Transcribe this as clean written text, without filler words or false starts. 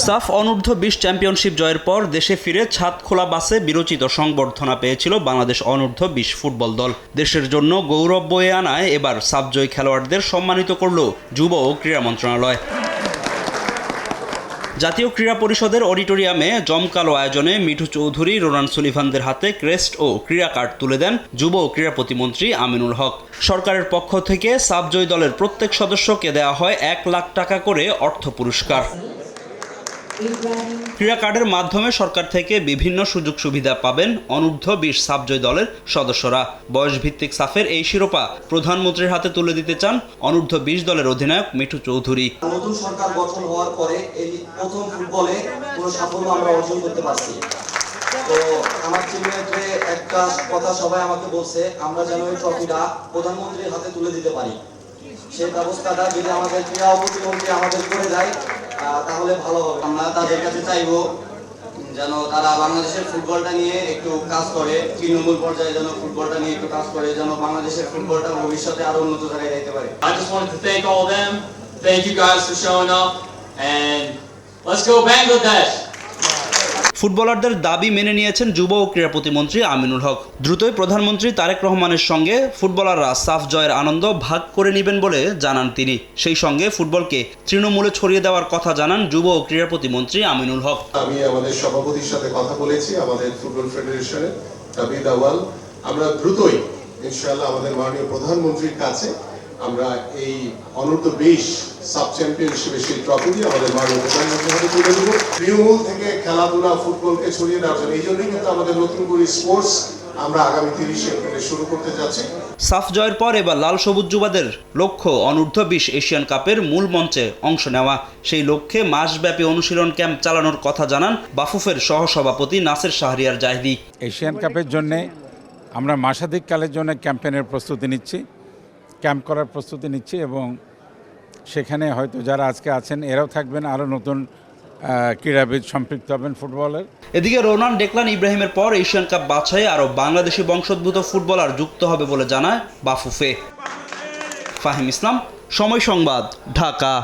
সাফ অনূর্ধ্ব-20 চ্যাম্পিয়নশিপ জয়ের পর দেশে ফিরে ছাদ খোলা বাসে বিরচিত সংবর্ধনা পেয়েছিল বাংলাদেশ অনূর্ধ্ব-20 ফুটবল দল। দেশের জন্য গৌরব বয়ে আনায় এবার সাফজয়ী খেলোয়াড়দের সম্মানিত করল যুব ও ক্রীড়া মন্ত্রণালয়। জাতীয় ক্রীড়া পরিষদের অডিটোরিয়ামে জমকালো আয়োজনে মিঠু চৌধুরী, রোনান সুলিভানদের হাতে ক্রেস্ট ও ক্রীড়া কার্ড তুলে দেন যুব ও ক্রীড়া প্রতিমন্ত্রী আমিনুল হক। সরকারের পক্ষ থেকে সাফজয়ী দলের প্রত্যেক সদস্যকে দেওয়া হয় 1 লাখ টাকা করে অর্থ পুরস্কার। ক্রীড়া কার্ডের মাধ্যমে সরকার থেকে বিভিন্ন সুযোগ সুবিধা পাবেন অনূর্ধ্ব-20 সাফজয়ী দলের সদস্যরা। বয়সভিত্তিক সাফের এই শিরোপা প্রধানমন্ত্রীর হাতে তুলে দিতে চান অনূর্ধ্ব-20 দলের অধিনায়ক মিঠু চৌধুরী। নতুন সরকার গঠন হওয়ার পরে এই প্রথম ফুটবলে কোনো সাফল্য আমরা অর্জন করতে পারছি। তো আমার টিমমেটে একটা কথা সবাই আমাকে বলছে, আমরা যেন এই ট্রফিটা প্রধানমন্ত্রীর হাতে তুলে দিতে পারি। সেই ব্যবস্থাটা যদি আমাদের ক্রীড়া প্রতিমন্ত্রী আমাদের করে দেয় তাহলে ভালো হবে। আমরা তাদের কাছে চাইবো যেন তারা বাংলাদেশের ফুটবলটা নিয়ে একটু কাজ করে, তৃণমূল পর্যায়ে যেন ফুটবলটা নিয়ে একটু কাজ করে, যেন বাংলাদেশের ফুটবলটা ভবিষ্যতে আরো উন্নত জায়গায় যেতে পারে। I just wanted to thank all of them. Thank you guys for showing up and let's go Bangladesh. ফুটবলারদের দাবি মেনে নিয়েছেন যুব ও ক্রীড়া প্রতিমন্ত্রী আমিনুল হক। দ্রুতই প্রধানমন্ত্রী তারেক রহমানের সঙ্গে ফুটবলাররা সাফ জয়ের আনন্দ ভাগ করে নেবেন বলে জানান তিনি। সেই সঙ্গে ফুটবলকে তৃণমূলে ছড়িয়ে দেওয়ার কথা জানান যুব ও ক্রীড়া প্রতিমন্ত্রী আমিনুল হক। আমি আমাদের সভাপতির সাথে কথা বলেছি, আমাদের ফুটবল ফেডারেশনের তাবিদ আওয়াল, আমরা দ্রুতই ইনশাআল্লাহ আমাদের মাননীয় প্রধানমন্ত্রীর কাছে আমরা এই অনূর্ধ্ব-20 সাব চ্যাম্পিয়নশিপের সেই ট্রফি আমাদের মাননীয় প্রধানমন্ত্রীর হাতে তুলে দেব। তৃণমূল থেকে খেলাধুলা ফুটবলকে ছড়িয়ে দেওয়ার জন্য এই জন্যই কিন্তু আমাদের নতুন করে স্পোর্টস আমরা আগামী 30 এপ্রিলে শুরু করতে যাচ্ছি। সাফ জয়ের পর এবার লাল সবুজ যুবাদের লক্ষ্য অনূর্ধ্ব-20 এশিয়ান কাপের মূল মঞ্চে অংশ নেওয়া। সেই লক্ষ্যে মাসব্যাপী অনুশীলন ক্যাম্প চালানোর কথা জানান বাফুফের সহসভাপতি নাসের শাহরিয়ার জাহিদি। এশিয়ান কাপের জন্য আমরা মাসাধিক কালের জন্য ক্যাম্পেনের প্রস্তুতি নিচ্ছি, ক্যাম্প করার প্রস্তুতি নিচ্ছি এবং সেখানে হয়তো যারা আজকে আছেন এরাও থাকবেন, আরও নতুন ক্রীড়াবিদ সম্পৃক্ত হবেন ফুটবলের। এদিকে রোনান ডেকলান ইব্রাহিমের পর এশিয়ান কাপ বাছাইয়ে আরও বাংলাদেশি বংশোদ্ভূত ফুটবলার যুক্ত হবে বলে জানায় বাফুফে। ফাহিম ইসলাম, সময় সংবাদ, ঢাকা।